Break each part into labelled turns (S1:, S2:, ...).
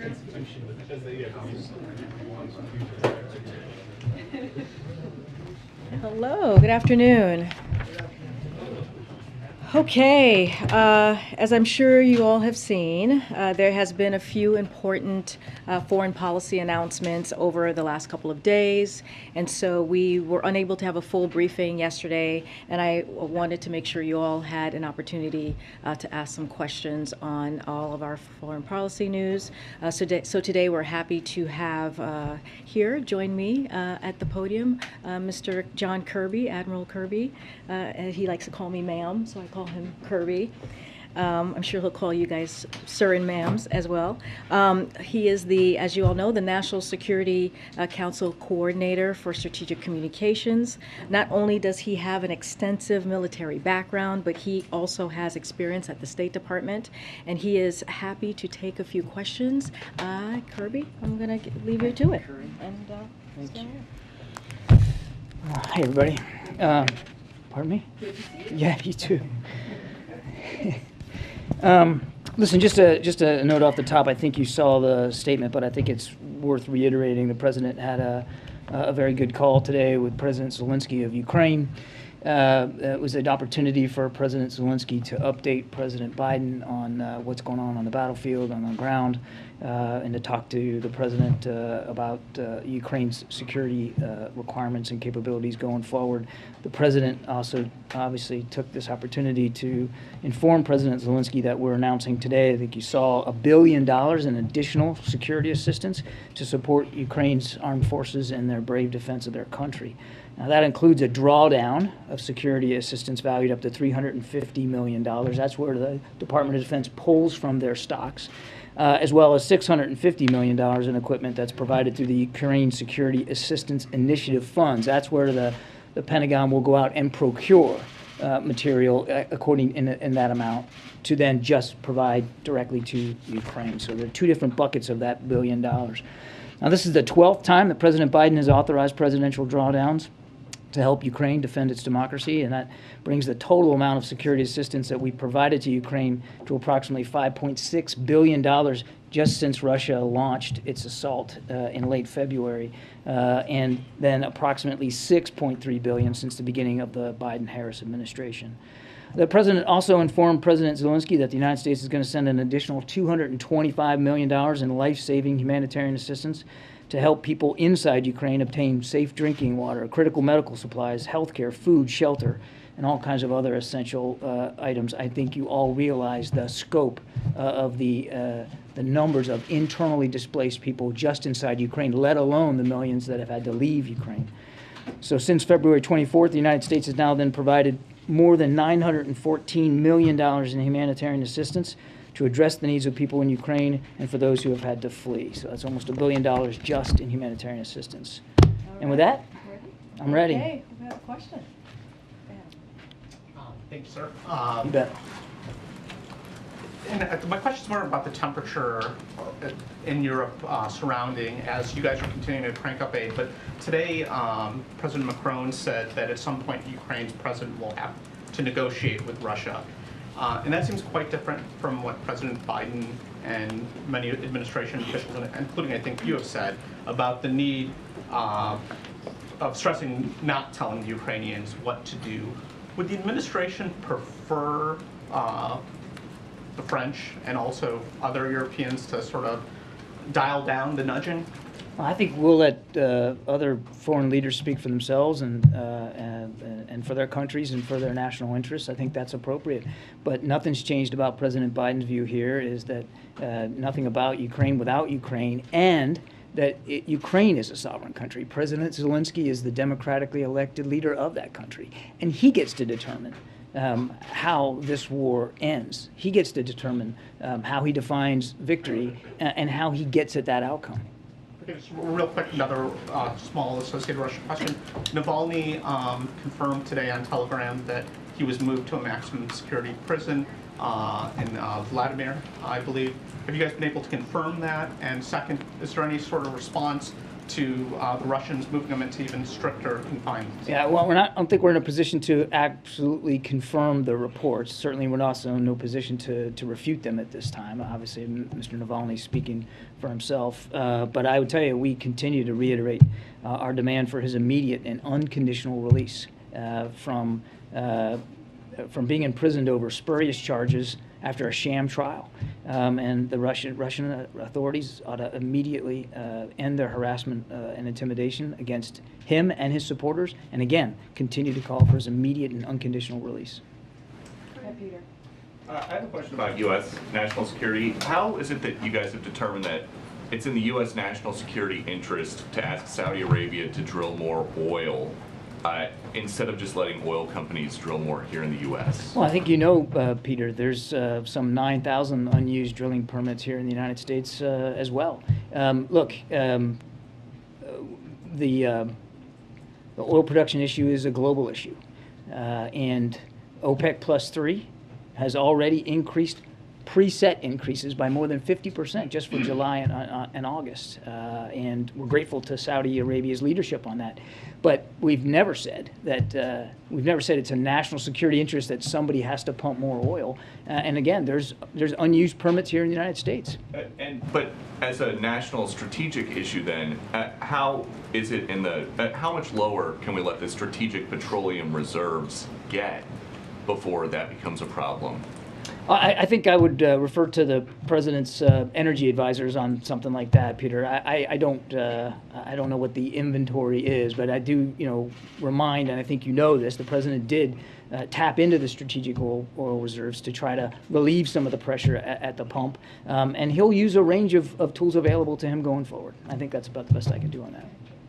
S1: institution as they
S2: Hello, good afternoon. Okay, as I'm sure you all have seen, there has been a few important foreign policy announcements over the last couple of days, and so we were unable to have a full briefing yesterday, and I wanted to make sure you all had an opportunity to ask some questions on all of our foreign policy news. So today we're happy to have here, join me at the podium, Mr. John Kirby, Admiral Kirby. And he likes to call me ma'am, so I call him Kirby. I'm sure he'll call you guys sir and ma'ams as well. He is the, as you all know, the National Security Council Coordinator for Strategic Communications. Not only does he have an extensive military background, but he also has experience at the State Department, and he is happy to take a few questions. Kirby, I'm going to leave you to it. And
S3: thank you. Hi, everybody. Pardon me? Yeah, you too. Listen, just a note off the top. I think you saw the statement, but I think it's worth reiterating. The president had a very good call today with President Zelensky of Ukraine. It was an opportunity for President Zelensky to update President Biden on what's going on the battlefield, on the ground, and to talk to the president about Ukraine's security requirements and capabilities going forward. The president also obviously took this opportunity to inform President Zelensky that we're announcing today, I think you saw, $1 billion in additional security assistance to support Ukraine's armed forces and their brave defense of their country. Now, that includes a drawdown of security assistance valued up to $350 million. That's where the Department of Defense pulls from their stocks, as well as $650 million in equipment that's provided through the Ukraine Security Assistance Initiative funds. That's where the Pentagon will go out and procure material according in that amount to then just provide directly to Ukraine. So there are two different buckets of that $1 billion. Now, this is the 12th time that President Biden has authorized presidential drawdowns to help Ukraine defend its democracy, and that brings the total amount of security assistance that we provided to Ukraine to approximately $5.6 billion just since Russia launched its assault in late February, and then approximately $6.3 billion since the beginning of the Biden-Harris administration. The president also informed President Zelensky that the United States is going to send an additional $225 million in life-saving humanitarian assistance to help people inside Ukraine obtain safe drinking water, critical medical supplies, healthcare, food, shelter, and all kinds of other essential items. I think you all realize the scope of the numbers of internally displaced people just inside Ukraine, let alone the millions that have had to leave Ukraine. So since February 24th, the United States has now then provided more than $914 million in humanitarian assistance to address the needs of people in Ukraine and for those who have had to flee. So that's almost $1 billion just in humanitarian assistance.
S2: All
S3: and with that, I'm ready.
S2: Okay, we have a question.
S1: Thank you, sir.
S3: You bet.
S1: And my question is more about the temperature in Europe surrounding as you guys are continuing to crank up aid. But today, President Macron said that at some point Ukraine's president will have to negotiate with Russia. And that seems quite different from what President Biden and many administration officials, including I think you have said, about the need of stressing not telling the Ukrainians what to do. Would the administration prefer the French and also other Europeans to sort of dial down the nudging?
S3: Well, I think we'll let other foreign leaders speak for themselves and for their countries and for their national interests. I think that's appropriate. But nothing's changed about President Biden's view here is that nothing about Ukraine without Ukraine, and that Ukraine is a sovereign country. President Zelensky is the democratically elected leader of that country, and he gets to determine how this war ends. He gets to determine how he defines victory and how he gets at that outcome.
S1: Okay, just real quick, another small associated Russia question. Navalny confirmed today on Telegram that he was moved to a maximum security prison in Vladimir, I believe. Have you guys been able to confirm that? And second, is there any sort of response to the Russians moving them into even stricter confinement?
S3: Yeah, well, I don't think we're in a position to absolutely confirm the reports. Certainly, we're also in no position to refute them at this time. Obviously, Mr. Navalny's speaking for himself. But I would tell you, we continue to reiterate our demand for his immediate and unconditional release from being imprisoned over spurious charges after a sham trial. And the Russian authorities ought to immediately end their harassment and intimidation against him and his supporters, and again, continue to call for his immediate and unconditional release.
S2: Peter.
S4: I have a question about U.S. national security. How is it that you guys have determined that it's in the U.S. national security interest to ask Saudi Arabia to drill more oil instead of just letting oil companies drill more here in the U.S.?
S3: Well, I think you know, Peter, there's some 9,000 unused drilling permits here in the United States as well. Look, the oil production issue is a global issue, and OPEC plus 3 has already increased preset increases by more than 50% just for July and August. And we're grateful to Saudi Arabia's leadership on that. But we've never said that, it's a national security interest that somebody has to pump more oil. And again, there's unused permits here in the United States.
S4: But as a national strategic issue then, how is it how much lower can we let the strategic petroleum reserves get before that becomes a problem?
S3: I think I would refer to the president's energy advisors on something like that, Peter. I don't know what the inventory is, but I do, remind, and I think you know this, the president did tap into the strategic oil reserves to try to relieve some of the pressure at the pump, and he'll use a range of tools available to him going forward. I think that's about the best I can do on that.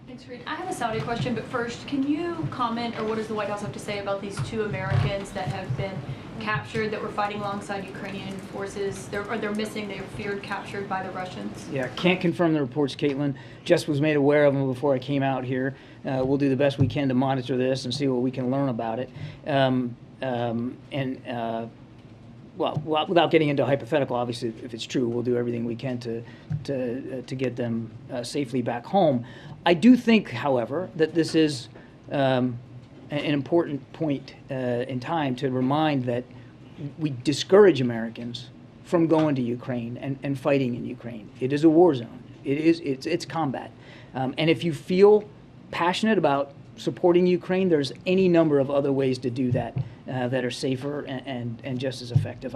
S5: Thanks, Karine. I have a Saudi question, but first, can you comment, or what does the White House have to say about these 2 Americans that have been captured, that were fighting alongside Ukrainian forces? They're missing. They are feared captured by the Russians.
S3: Yeah, can't confirm the reports, Caitlin. Just was made aware of them before I came out here. We'll do the best we can to monitor this and see what we can learn about it. Well, without getting into hypothetical, obviously, if it's true, we'll do everything we can to get them safely back home. I do think, however, that this is an important point in time to remind that we discourage Americans from going to Ukraine and fighting in Ukraine. It is a war zone. It's combat. And if you feel passionate about supporting Ukraine, there's any number of other ways to do that that are safer and just as effective.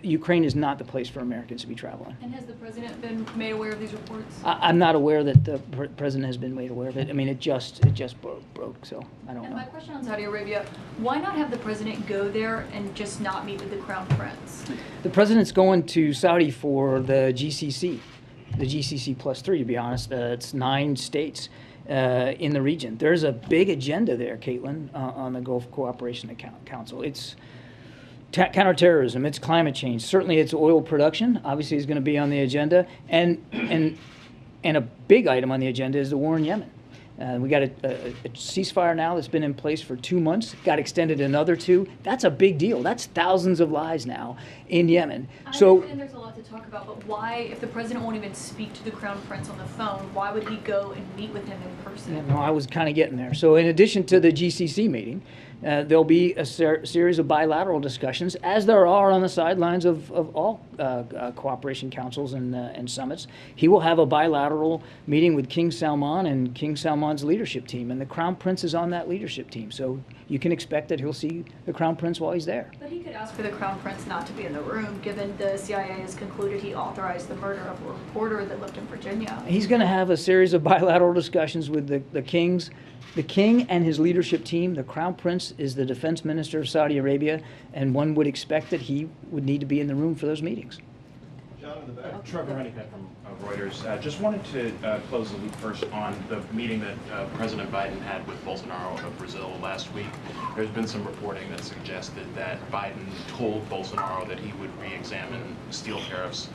S3: Ukraine is not the place for Americans to be traveling.
S5: And has the president been made aware of these reports?
S3: I'm not aware that the president has been made aware of it. I mean, it just broke, so I don't know.
S5: And my question on Saudi Arabia, why not have the president go there and just not meet with the Crown Prince?
S3: The president's going to Saudi for the GCC plus 3, to be honest. It's 9 states in the region. There's a big agenda there, Caitlin, on the Gulf Cooperation Council. It's counterterrorism, it's climate change. Certainly it's oil production, obviously is going to be on the agenda. And a big item on the agenda is the war in Yemen. We got a ceasefire now that's been in place for 2 months, got extended another 2. That's a big deal. That's thousands of lives now in Yemen.
S5: I understand there's a lot to talk about, but why, if the president won't even speak to the Crown Prince on the phone, why would he go and meet with him in person?
S3: Yeah, no, I was kind of getting there. So in addition to the GCC meeting, there'll be a series of bilateral discussions, as there are on the sidelines of all cooperation councils and summits. He will have a bilateral meeting with King Salman and King Salman's leadership team, and the Crown Prince is on that leadership team. So you can expect that he'll see the Crown Prince while he's there.
S5: But he could ask for the Crown Prince not to be in the room, given the CIA has concluded he authorized the murder of a reporter that lived in Virginia.
S3: He's going to have a series of bilateral discussions with the kings. The king and his leadership team. The Crown Prince is the defense minister of Saudi Arabia, and one would expect that he would need to be in the room for those meetings.
S6: John in the back. Trevor Honeycutt from Reuters. Just wanted to close the loop first on the meeting that President Biden had with Bolsonaro of Brazil last week. There's been some reporting that suggested that Biden told Bolsonaro that he would re-examine steel tariffs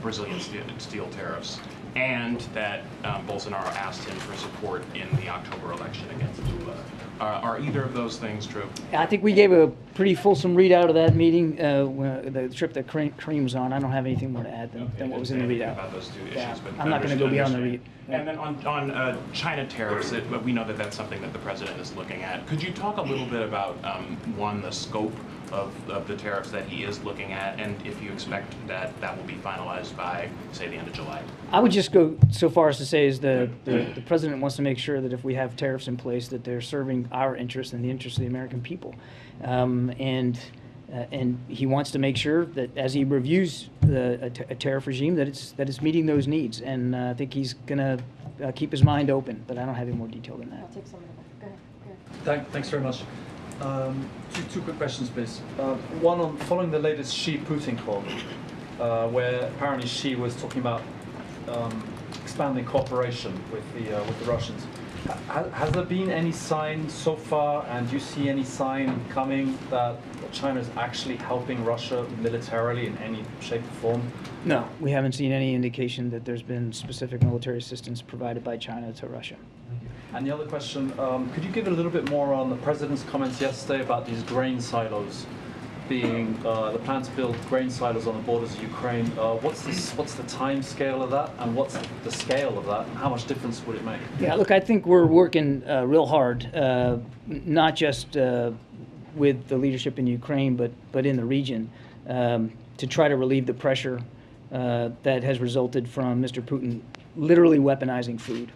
S6: Brazilian steel tariffs, and that Bolsonaro asked him for support in the October election against Lula. Are either of those things true?
S3: I think we gave a pretty fulsome readout of that meeting, the trip that Karine was on. I don't have anything more to add than what was in the readout.
S6: About those two issues,
S3: Yeah,
S6: but
S3: I'm not going to go beyond the read.
S6: And then on China tariffs, we know that that's something that the president is looking at. Could you talk a little bit about, one, the scope of the tariffs that he is looking at, and if you expect that that will be finalized by, say, the end of July?
S3: I would just go so far as to say is the president wants to make sure that if we have tariffs in place, that they're serving our interests and the interests of the American people. And he wants to make sure that as he reviews a tariff regime, that it's meeting those needs. And I think he's going to keep his mind open, but I don't have any more detail than that.
S2: I'll take some of them. Go ahead.
S7: Thanks very much. Two quick questions, please. One on following the latest Xi-Putin call, where apparently Xi was talking about expanding cooperation with the Russians. Has there been any sign so far, and do you see any sign coming that China is actually helping Russia militarily in any shape or form?
S3: No, we haven't seen any indication that there's been specific military assistance provided by China to Russia.
S7: And the other question, could you give a little bit more on the president's comments yesterday about these grain silos being the plan to build grain silos on the borders of Ukraine? What's the time scale of that, and what's the scale of that, and how much difference would it make?
S3: Yeah, look, I think we're working real hard, not just with the leadership in Ukraine, but in the region, to try to relieve the pressure that has resulted from Mr. Putin literally weaponizing food.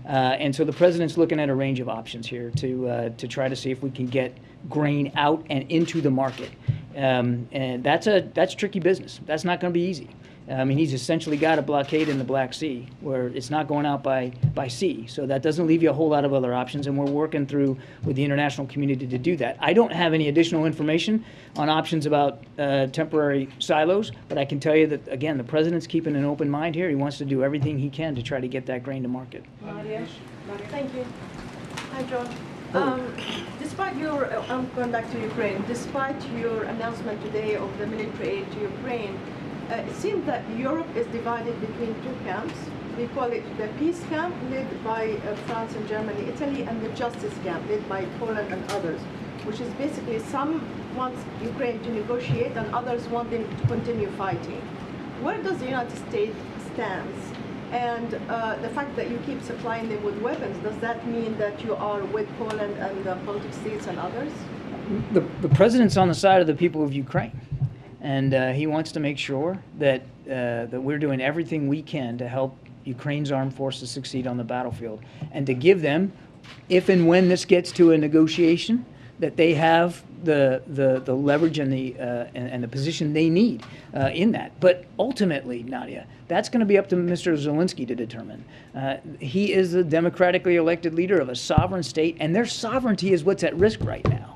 S3: And so the president's looking at a range of options here to try to see if we can get grain out and into the market. And that's tricky business. That's not going to be easy. I mean, he's essentially got a blockade in the Black Sea where it's not going out by sea. So that doesn't leave you a whole lot of other options, and we're working through with the international community to do that. I don't have any additional information on options about temporary silos, but I can tell you that, again, the president's keeping an open mind here. He wants to do everything he can to try to get that grain to market.
S8: Nadia? Thank you. Hi, John. Despite your, I'm going back to Ukraine, despite your announcement today of the military aid to Ukraine, it seems that Europe is divided between two camps. We call it the peace camp, led by France and Germany, Italy, and the justice camp, led by Poland and others, which is basically some want Ukraine to negotiate and others want them to continue fighting. Where does the United States stand? And the fact that you keep supplying them with weapons, does that mean that you are with Poland and the Baltic states and others?
S3: The president's on the side of the people of Ukraine. And he wants to make sure that we're doing everything we can to help Ukraine's armed forces succeed on the battlefield, and to give them, if and when this gets to a negotiation, that they have the leverage and the position they need in that. But ultimately, Nadia, that's going to be up to Mr. Zelensky to determine. He is the democratically elected leader of a sovereign state, and their sovereignty is what's at risk right now.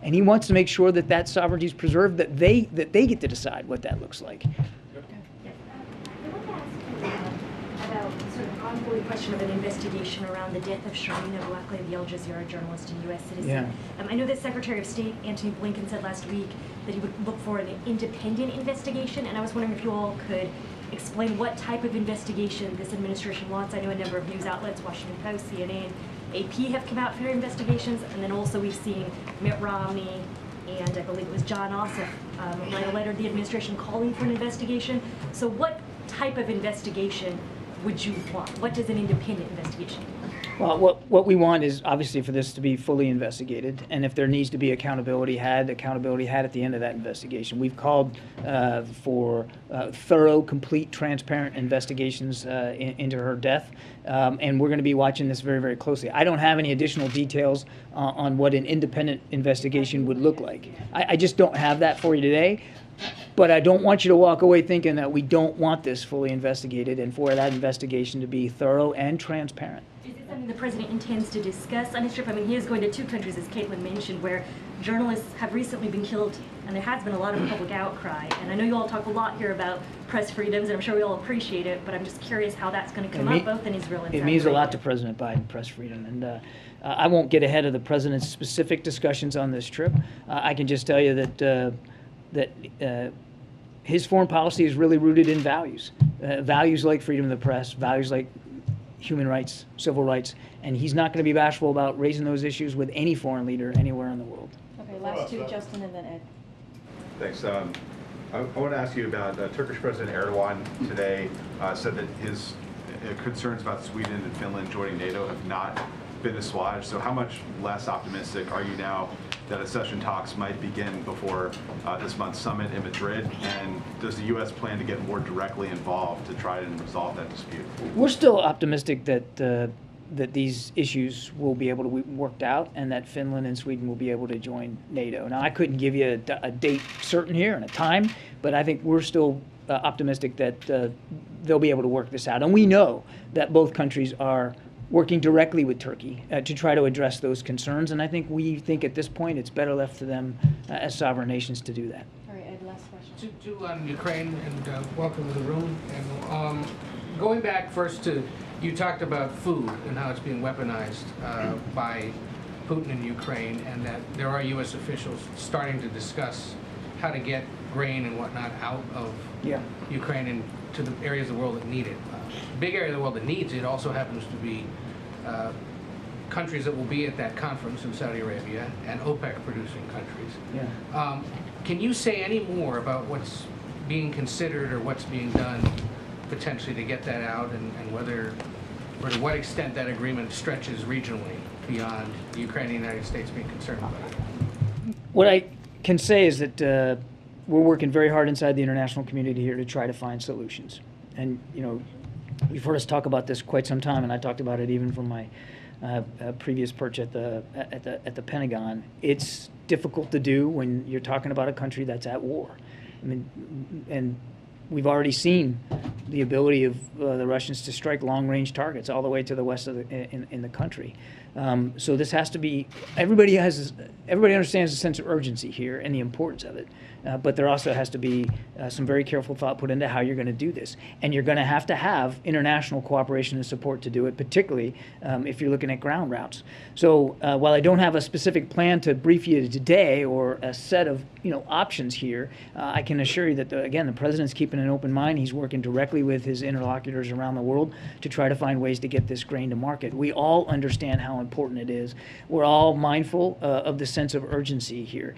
S3: And he wants to make sure that that sovereignty is preserved, that they get to decide what that looks like.
S9: I want to ask about sort of ongoing question of an investigation around the death of Shireen Abu Akleh, the Al Jazeera journalist and U.S. citizen.
S3: Yeah.
S9: I know that Secretary of State Antony Blinken said last week that he would look for an independent investigation, and I was wondering if you all could explain what type of investigation this administration wants. I know a number of news outlets, Washington Post, CNN, AP have come out for investigations, and then also we've seen Mitt Romney and I believe it was John Ossoff write a letter to the administration calling for an investigation. So what type of investigation would you want? What does an independent investigation mean?
S3: Well, what we want is obviously for this to be fully investigated, and if there needs to be accountability had at the end of that investigation. We've called for thorough, complete, transparent investigations into her death, and we're going to be watching this very, very closely. I don't have any additional details on what an independent investigation would look like. I just don't have that for you today. But I don't want you to walk away thinking that we don't want this fully investigated, and for that investigation to be thorough and transparent.
S9: Is it something the president intends to discuss on his trip? I mean, he is going to 2 countries, as Caitlin mentioned, where journalists have recently been killed, and there has been a lot of public outcry. And I know you all talk a lot here about press freedoms, and I'm sure we all appreciate it, but I'm just curious how that's going to come up, both in Israel and Saudi Arabia.
S3: It means a lot to President Biden, press freedom. And I won't get ahead of the president's specific discussions on this trip. I can just tell you that his foreign policy is really rooted in values, values like freedom of the press, values like human rights, civil rights, and he's not going to be bashful about raising those issues with any foreign leader anywhere in the world.
S2: Okay, last two, Justin, and then Ed.
S10: Thanks. I want to ask you about Turkish President Erdogan today said that his concerns about Sweden and Finland joining NATO have not been assuaged. So how much less optimistic are you now that accession talks might begin before this month's summit in Madrid? And does the U.S. plan to get more directly involved to try and resolve that dispute?
S3: We're still optimistic that that these issues will be able to be worked out and that Finland and Sweden will be able to join NATO. Now, I couldn't give you a date certain here and a time, but I think we're still optimistic that they'll be able to work this out. And we know that both countries are working directly with Turkey to try to address those concerns. And I think we think at this point it's better left to them as sovereign nations to do that.
S2: All right, Ed, last question.
S11: To on Ukraine, and welcome to the room. And going back first to, you talked about food and how it's being weaponized by Putin in Ukraine, and that there are U.S. officials starting to discuss how to get grain and whatnot out of Ukraine and to the areas of the world that need it. Big area of the world that needs it also happens to be countries that will be at that conference in Saudi Arabia and OPEC producing countries.
S3: Yeah.
S11: Can you say any more about what's being considered or what's being done potentially to get that out, and whether or to what extent that agreement stretches regionally beyond the Ukraine and the United States being concerned about it?
S3: What I can say is that we're working very hard inside the international community here to try to find solutions. And, you know, you've heard us talk about this quite some time, and I talked about it even from my previous perch at the Pentagon. It's difficult to do when you're talking about a country that's at war. I mean, and we've already seen the ability of the Russians to strike long-range targets all the way to the west of in the country. So this has to be, everybody understands the sense of urgency here and the importance of it. But there also has to be some very careful thought put into how you're going to do this. And you're going to have international cooperation and support to do it, particularly if you're looking at ground routes. So while I don't have a specific plan to brief you today or a set of options here, I can assure you that, again, the President's keeping an open mind. He's working directly with his interlocutors around the world to try to find ways to get this grain to market. We all understand how important it is. We're all mindful of the sense of urgency here,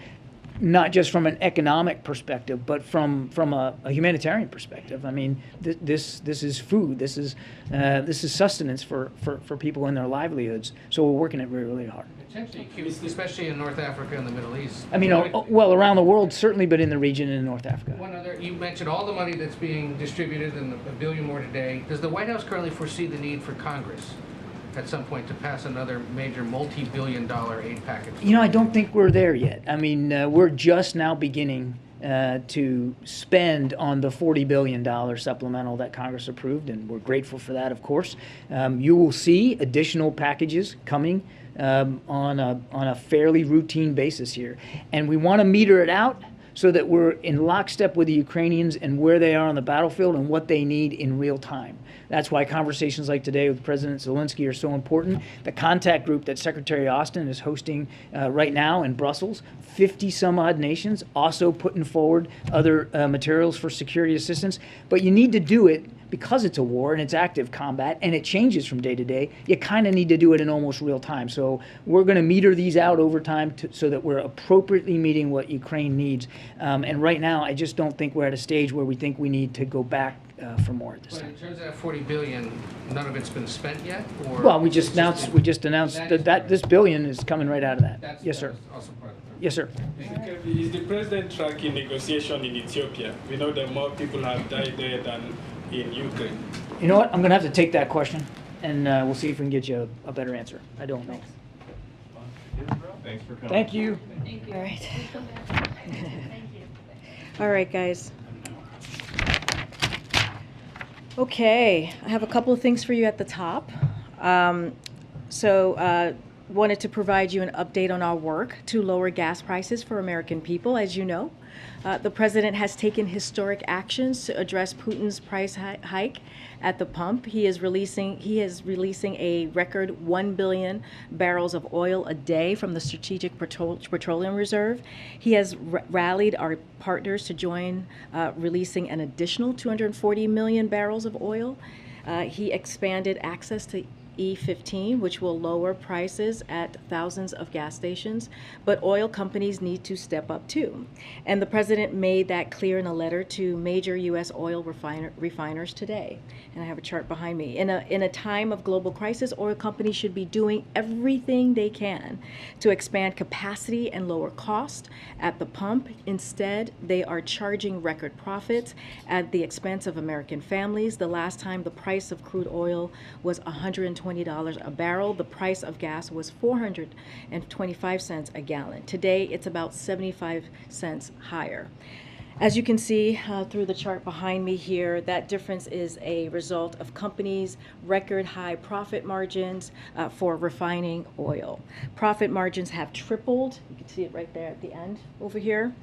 S3: not just from an economic perspective, but from a humanitarian perspective. I mean, this is food. This is sustenance for people in their livelihoods. So we're working it really, really hard.
S11: Potentially, especially in North Africa and the Middle East.
S3: I mean, well, around the world certainly, but in the region and in North Africa.
S11: One other, you mentioned all the money that's being distributed and $1 billion more today. Does the White House currently foresee the need for Congress at some point to pass another major multi-billion-dollar aid package?
S3: I don't think we're there yet. I mean, we're just now beginning to spend on the $40 billion supplemental that Congress approved, and we're grateful for that, of course. You will see additional packages coming on a fairly routine basis here, and we want to meter it out so that we're in lockstep with the Ukrainians and where they are on the battlefield and what they need in real time. That's why conversations like today with President Zelensky are so important. The contact group that Secretary Austin is hosting right now in Brussels, 50 some odd nations also putting forward other materials for security assistance. But you need to do it because it's a war and it's active combat and it changes from day to day. You kind of need to do it in almost real time. So we're going to meter these out over time so that we're appropriately meeting what Ukraine needs. And right now, I just don't think we're at a stage where we think we need to go back for more at this time.
S11: In terms of that $40 billion, none of it's been spent yet? Or
S3: well, we just announced that this billion is coming right out of that. Yes, sir.
S11: Also part of the
S3: Yes, sir.
S12: Is the president tracking negotiation in Ethiopia? We know that more people have died there than in Ukraine.
S3: You know what? I'm going to have to take that question, and we'll see if we can get you a better answer. I don't know.
S4: Thanks for coming.
S3: Thank you.
S5: Thank you.
S2: All right.
S5: Thank you.
S2: All right, guys. Okay, I have a couple of things for you at the top. wanted to provide you an update on our work to lower gas prices for American people. As you know, the president has taken historic actions to address Putin's price hike at the pump. He is releasing a record 1 billion barrels of oil a day from the Strategic Petroleum Reserve. He has rallied our partners to join releasing an additional 240 million barrels of oil. He expanded access to E15, which will lower prices at thousands of gas stations, but oil companies need to step up too. And the president made that clear in a letter to major U.S. oil refiners today. And I have a chart behind me. In a time of global crisis, oil companies should be doing everything they can to expand capacity and lower cost at the pump. Instead, they are charging record profits at the expense of American families. The last time the price of crude oil was $120 a barrel, the price of gas was 425 cents a gallon. Today, it's about 75 cents higher. As you can see through the chart behind me here, that difference is a result of companies' record high profit margins for refining oil. Profit margins have tripled. You can see it right there at the end over here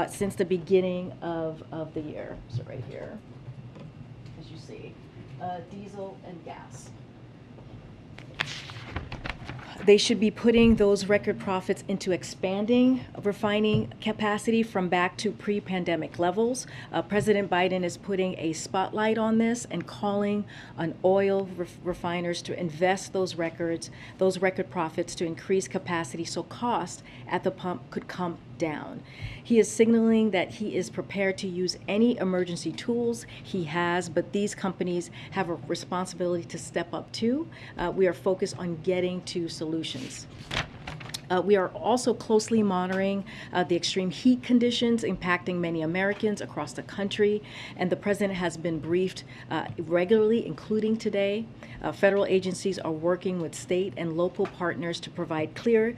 S2: since the beginning of the year. So right here, as you see, diesel and gas. They should be putting those record profits into expanding refining capacity from back to pre-pandemic levels. President Biden is putting a spotlight on this and calling on oil refiners to invest those record profits to increase capacity so cost at the pump could come down. He is signaling that he is prepared to use any emergency tools he has, but these companies have a responsibility to step up too. We are focused on getting to solutions. We are also closely monitoring the extreme heat conditions impacting many Americans across the country, and the president has been briefed regularly, including today. Federal agencies are working with state and local partners to provide clear,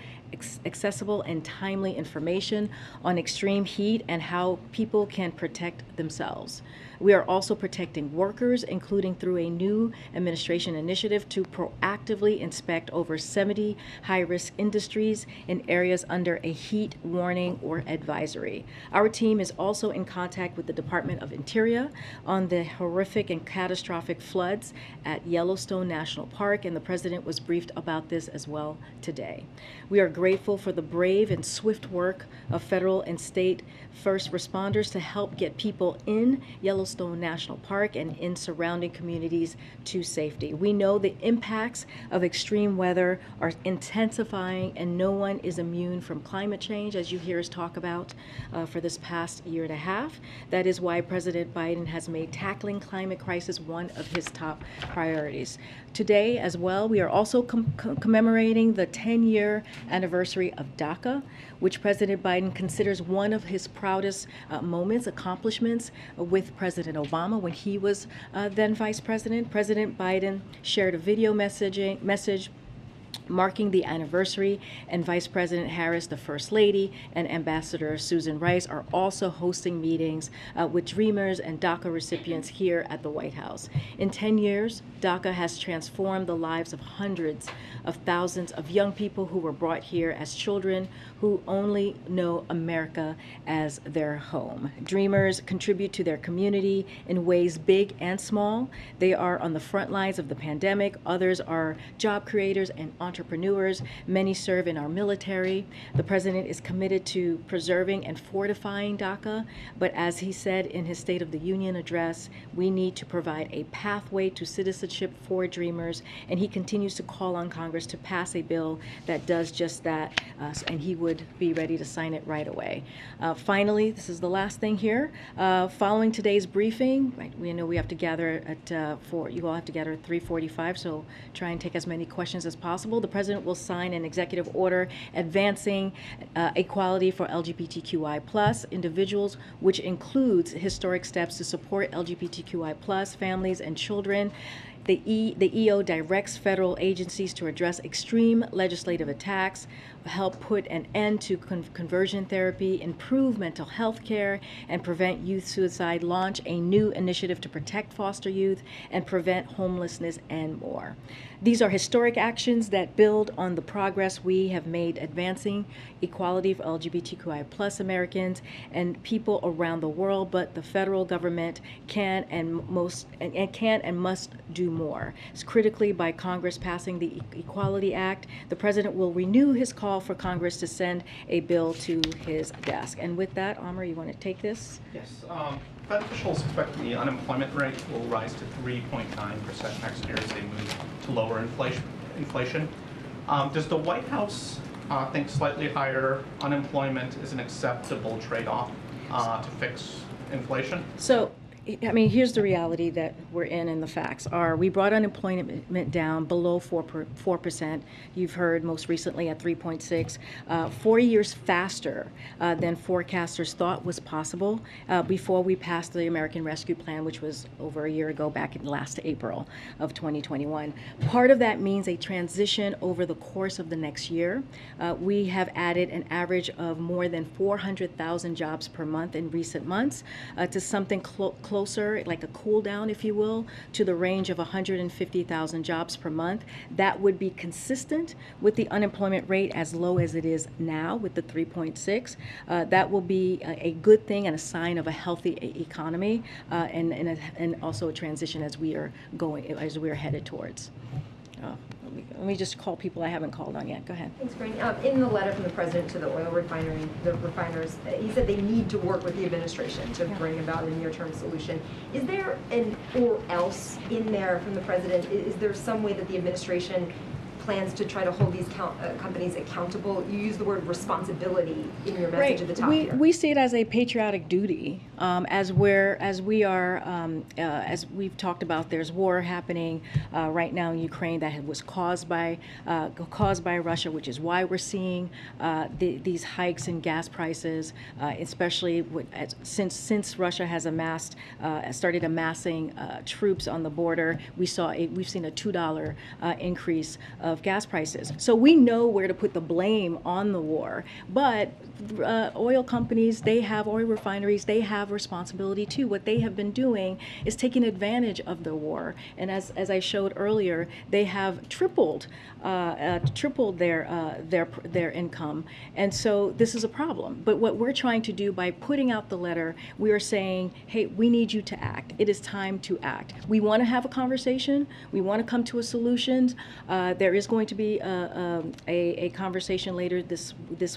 S2: accessible, and timely information on extreme heat and how people can protect themselves. We are also protecting workers, including through a new administration initiative to proactively inspect over 70 high-risk industries in areas under a heat warning or advisory. Our team is also in contact with the Department of Interior on the horrific and catastrophic floods at Yellowstone National Park, and the president was briefed about this as well today. We are grateful for the brave and swift work of federal and state first responders to help get people in Yellowstone National Park and in surrounding communities to safety. We know the impacts of extreme weather are intensifying, and no one is immune from climate change, as you hear us talk about for this past year and a half. That is why President Biden has made tackling climate crisis one of his top priorities. Today, as well, we are also commemorating the 10-year anniversary of DACA, which President Biden considers one of his proudest accomplishments with President Obama when he was then vice president. President Biden shared a video message marking the anniversary, and Vice President Harris, the First Lady, and Ambassador Susan Rice are also hosting meetings with Dreamers and DACA recipients here at the White House. In 10 years, DACA has transformed the lives of hundreds of thousands of young people who were brought here as children who only know America as their home. Dreamers contribute to their community in ways big and small. They are on the front lines of the pandemic. Others are job creators and entrepreneurs. Many serve in our military. The president is committed to preserving and fortifying DACA, but as he said in his State of the Union address, we need to provide a pathway to citizenship for Dreamers, and he continues to call on Congress to pass a bill that does just that, and he would be ready to sign it right away. Finally, this is the last thing here. Following today's briefing, right, we know we have to gather at you all have to gather at 3:45, so try and take as many questions as possible. The president will sign an executive order advancing equality for LGBTQI+ individuals, which includes historic steps to support LGBTQI+ families and children. The EO directs federal agencies to address extreme legislative attacks, help put an end to conversion therapy, improve mental health care, and prevent youth suicide, launch a new initiative to protect foster youth, and prevent homelessness, and more. These are historic actions that build on the progress we have made advancing equality for LGBTQI+ Americans and people around the world, but the federal government can and must do more. It's critically by Congress passing the Equality Act. The President will renew his call for Congress to send a bill to his desk. And with that, Amr, you want to take this?
S1: Yes. Fed officials expect the unemployment rate will rise to 3.9% next year as they move to lower inflation. Does the White House think slightly higher unemployment is an acceptable trade-off to fix inflation?
S2: So, I mean, here's the reality that we're in, and the facts are we brought unemployment down below 4%. You've heard most recently at 3.6, 4 years faster than forecasters thought was possible before we passed the American Rescue Plan, which was over a year ago, back in last April of 2021. Part of that means a transition over the course of the next year. We have added an average of more than 400,000 jobs per month in recent months to something closer, like a cool down, if you will, to the range of 150,000 jobs per month. That would be consistent with the unemployment rate as low as it is now with the 3.6. That will be a good thing and a sign of a healthy economy and also a transition as we are headed towards. Let me just call people I haven't called on yet. Go ahead.
S13: Thanks, Karine. In the letter from the president to the oil refiners, he said they need to work with the administration to bring about a near-term solution. Is there an or else in there from the president? Is there some way that the administration plans to try to hold these companies accountable? You use the word responsibility in your message at the top here.
S2: We see it as a patriotic duty. As we've talked about, there's war happening right now in Ukraine that was caused by Russia, which is why we're seeing these hikes in gas prices, especially since Russia has started amassing troops on the border. We've seen a $2 increase of gas prices. So we know where to put the blame on the war, but oil companies, oil refineries, they have responsibility too. What they have been doing is taking advantage of the war, and as I showed earlier, they have tripled their income, and so this is a problem. But what we're trying to do by putting out the letter, we are saying, hey, we need you to act. It is time to act. We want to have a conversation. We want to come to a solution. There is going to be a conversation later this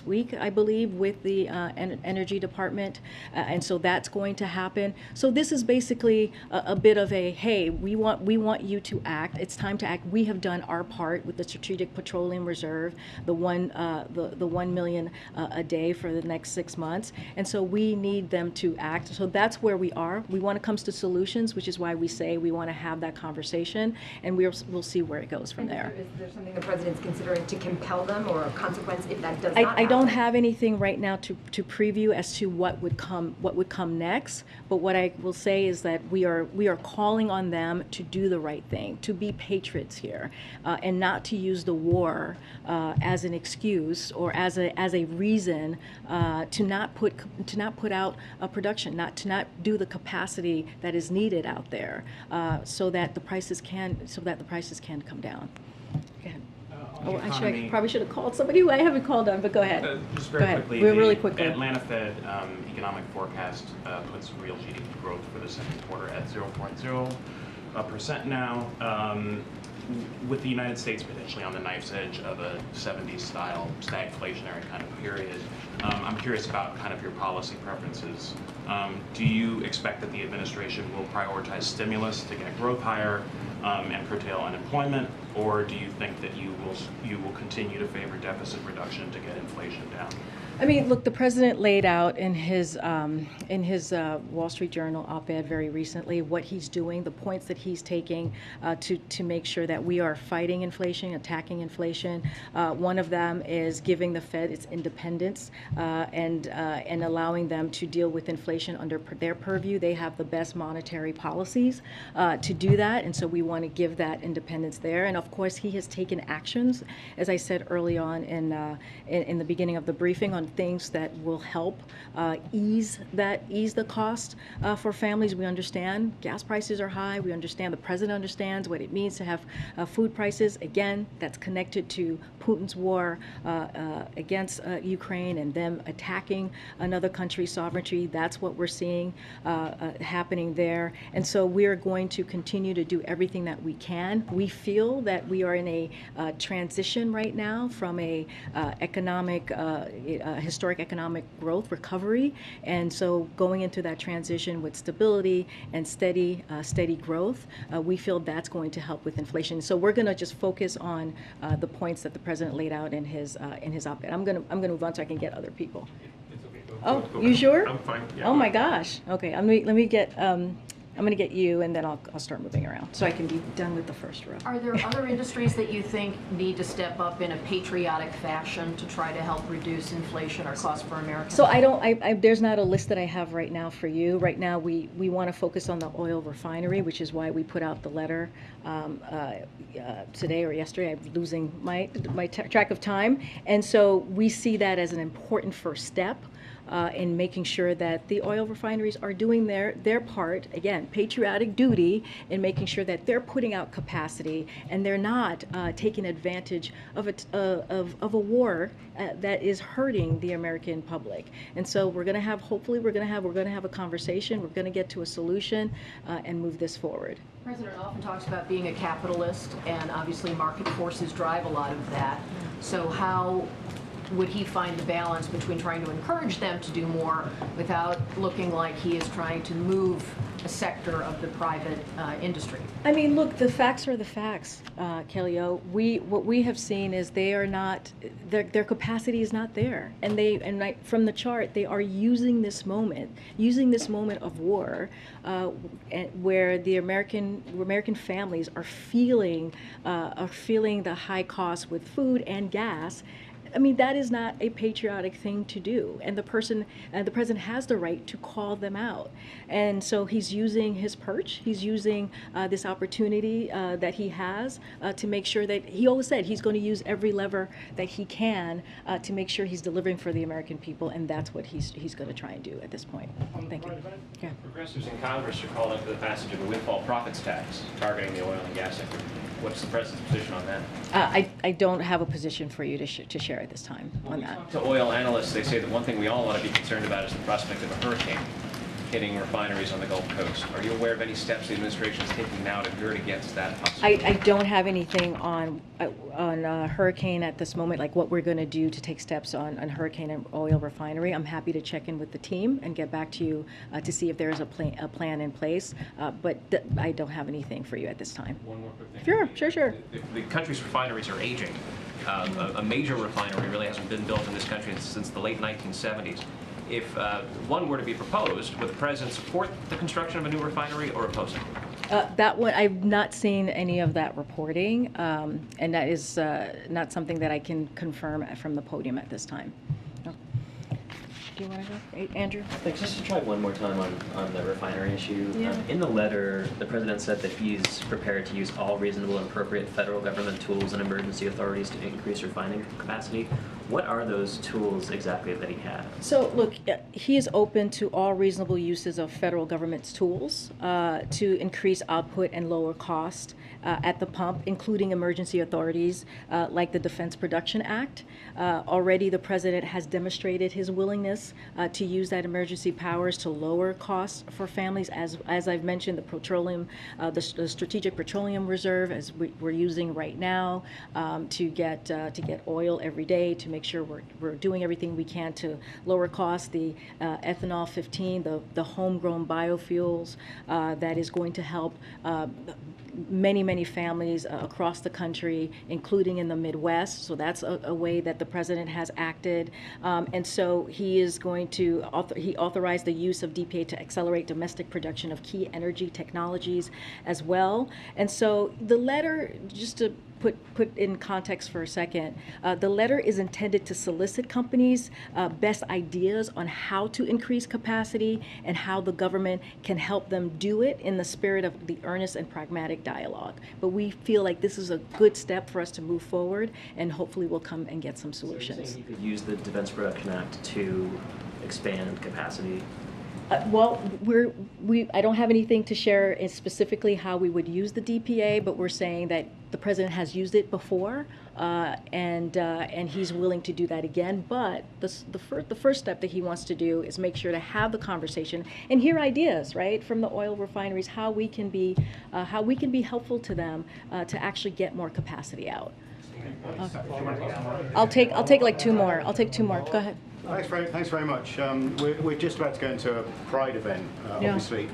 S2: week, I believe, with the Energy Department, and so that's going to happen. So this is basically a bit of a, hey, we want you to act. It's time to act. We have done our part with the Strategic Petroleum Reserve, the 1 million a day for the next 6 months, and so we need them to act. So that's where we are. We want to come to solutions, which is why we say we want to have that conversation, and we'll see where it goes from there.
S13: Is there something the president's considering to compel them, or a consequence if that does not happen?
S2: I don't have anything right now to preview as to what would come next, but what I will say is that we are calling on them to do the right thing, to be patriots here, and not to use the war as an excuse or as a reason to not put out a production, to not do the capacity that is needed out there, so that the prices can come down. Go ahead. Actually, I probably should have called somebody who I haven't called on, but go ahead.
S6: Just very quickly,
S2: really quickly.
S6: The Atlanta Fed economic forecast puts real GDP growth for the second quarter at 0.0% now, with the United States potentially on the knife's edge of a 70s-style stagflationary kind of period. I'm curious about kind of your policy preferences. Do you expect that the administration will prioritize stimulus to get growth higher and curtail unemployment, or do you think that you will continue to favor deficit reduction to get inflation down?
S2: I mean, look, the president laid out in his Wall Street Journal op-ed very recently what he's doing, the points that he's taking to make sure that we are fighting inflation, attacking inflation. One of them is giving the Fed its independence and allowing them to deal with inflation under their purview. They have the best monetary policies to do that, and so we want to give that independence there. And of course, he has taken actions, as I said early on in the beginning of the briefing, on things that will help ease the cost for families. We understand gas prices are high. We understand, the president understands what it means to have food prices. Again, that's connected to Putin's war against Ukraine and them attacking another country's sovereignty. That's what we're seeing happening there. And so we're going to continue to do everything that we can. We feel that we are in a transition right now from a historic economic growth recovery, and so going into that transition with stability and steady growth, we feel that's going to help with inflation. So we're going to just focus on the points that the president laid out in his op-ed. I'm going to move on so I can get other people.
S14: It's okay.
S2: Oh, you sure?
S14: I'm fine. Yeah.
S2: Oh my gosh. Okay, let me get. I'm going to get you, and then I'll start moving around so I can be done with the first row.
S15: Are there other industries that you think need to step up in a patriotic fashion to try to help reduce inflation or costs for Americans?
S2: So there's not a list that I have right now for you. Right now, we want to focus on the oil refinery, which is why we put out the letter today or yesterday. I'm losing my track of time. And so we see that as an important first step in making sure that the oil refineries are doing their part, again, patriotic duty, in making sure that they're putting out capacity and they're not taking advantage of a war that is hurting the American public. And so we're going to have a conversation. We're going to get to a solution and move this forward.
S15: The president often talks about being a capitalist, and obviously market forces drive a lot of that. So how would he find the balance between trying to encourage them to do more without looking like he is trying to move a sector of the private industry?
S2: I mean, look, the facts are the facts, Kelly-O. What we have seen is they are not, their capacity is not there. And from the chart, they are using this moment of war, where the American families are feeling the high costs with food and gas. I mean, that is not a patriotic thing to do, and the president has the right to call them out. And so he's using his perch, he's using this opportunity that he has to make sure that, he always said he's going to use every lever that he can to make sure he's delivering for the American people, and that's what he's going to try and do at this point. Thank you. Yeah.
S16: Progressives in Congress are calling for the passage of a windfall profits tax targeting the oil and gas sector. What's the president's position on that?
S2: I don't have a position for you to share at this time on that.
S16: To oil analysts, they say that one thing we all ought to be concerned about is the prospect of a hurricane hitting refineries on the Gulf Coast. Are you aware of any steps the administration is taking now to guard against that possibility?
S2: I don't have anything on hurricane at this moment, like what we're going to do to take steps on hurricane and oil refinery. I'm happy to check in with the team and get back to you to see if there is a plan in place, but I don't have anything for you at this time.
S16: One more quick thing.
S2: Sure.
S16: The country's refineries are aging. A major refinery really hasn't been built in this country since the late 1970s. If one were to be proposed, would the president support the construction of a new refinery or oppose it?
S2: That one, I've not seen any of that reporting, and that is not something that I can confirm from the podium at this time. No. Do you want to go, Andrew?
S17: Thanks. Just to try one more time on the refinery issue.
S2: Yeah.
S17: In the letter, the president said that he's prepared to use all reasonable and appropriate federal government tools and emergency authorities to increase refining capacity. What are those tools exactly that he has?
S2: So, look, he is open to all reasonable uses of federal government's tools to increase output and lower cost at the pump, including emergency authorities like the Defense Production Act. Already the president has demonstrated his willingness to use that emergency powers to lower costs for families, as I've mentioned, the Strategic Petroleum Reserve, as we're using right now, to get oil every day to make make sure we're doing everything we can to lower costs. The ethanol 15, the homegrown biofuels that is going to help many families across the country, including in the Midwest. So that's a way that the president has acted. And so he is going to, he authorized the use of DPA to accelerate domestic production of key energy technologies as well. And so the letter, just to put in context for a second, the letter is intended to solicit companies' best ideas on how to increase capacity and how the government can help them do it in the spirit of the earnest and pragmatic dialogue. But we feel like this is a good step for us to move forward, and hopefully we'll come and get some solutions.
S17: So you're saying you could use the Defense Production Act to expand capacity?
S2: Well, I don't have anything to share in specifically how we would use the DPA, but we're saying that the president has used it before, and he's willing to do that again. But the first step that he wants to do is make sure to have the conversation and hear ideas, right, from the oil refineries, how we can be helpful to them to actually get more capacity out. I'll take like two more. I'll take two more. Go ahead.
S14: Thanks very much. We're just about to go into a Pride event, obviously.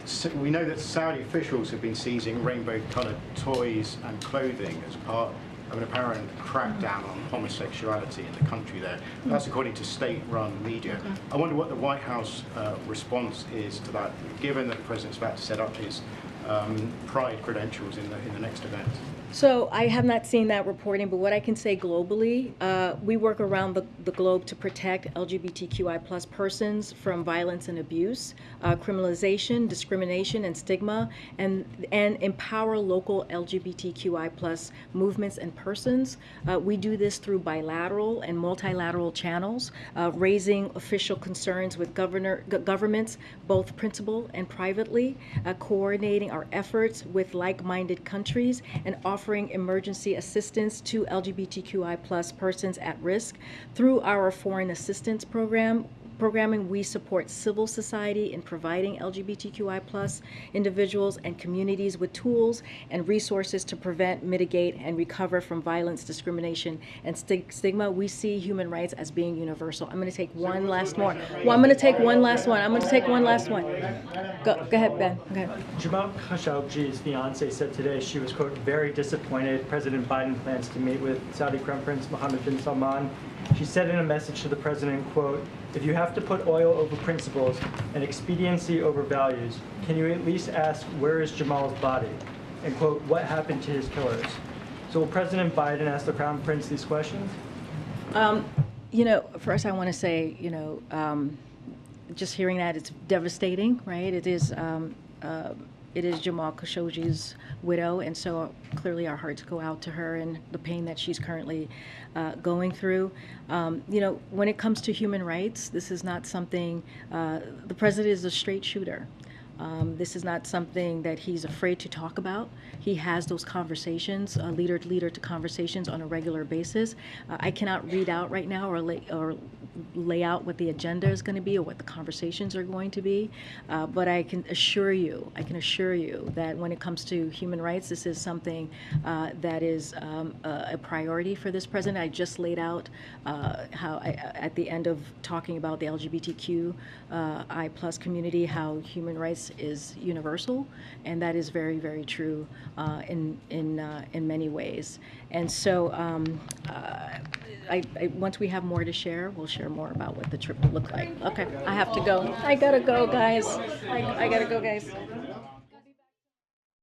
S14: So we know that Saudi officials have been seizing rainbow-coloured toys and clothing as part of an apparent crackdown on homosexuality in the country there. That's according to state-run media. I wonder what the White House response is to that, given that the president's about to set up his Pride credentials in the next event.
S2: So I have not seen that reporting, but what I can say globally, we work around the globe to protect LGBTQI+ persons from violence and abuse, criminalization, discrimination, and stigma, and empower local LGBTQI+ movements and persons. We do this through bilateral and multilateral channels, raising official concerns with governments, both principal and privately, coordinating our efforts with like-minded countries, and offering emergency assistance to LGBTQI+ persons at risk. Through our foreign assistance programming, we support civil society in providing LGBTQI+ individuals and communities with tools and resources to prevent, mitigate, and recover from violence, discrimination, and stigma. We see human rights as being universal. I'm going to take one last more. Well, I'm going to take one last one. Go ahead, Ben. Go ahead.
S18: Jamal Khashoggi's fiance said today she was, quote, very disappointed President Biden plans to meet with Saudi Crown Prince Mohammed bin Salman. She said in a message to the president, quote, if you have to put oil over principles and expediency over values, can you at least ask where is Jamal's body? And quote, what happened to his killers? So will President Biden ask the Crown Prince these questions?
S2: You know, first I want to say, you know, just hearing that, it's devastating, right? It is Jamal Khashoggi's widow, and so clearly our hearts go out to her and the pain that she's currently going through. You know, when it comes to human rights, this is not something, the president is a straight shooter. This is not something that he's afraid to talk about. He has those conversations, leader to conversations on a regular basis. I cannot read out right now or lay out what the agenda is going to be or what the conversations are going to be, but I can assure you that when it comes to human rights, this is something that is a priority for this president. I just laid out how, at the end of talking about the LGBTQI+ community, how human rights is universal, and that is very, very true in many ways. And so once we have more to share, we'll share more about what the trip will look like. Okay, I have to go. I gotta go, guys. I gotta go, guys.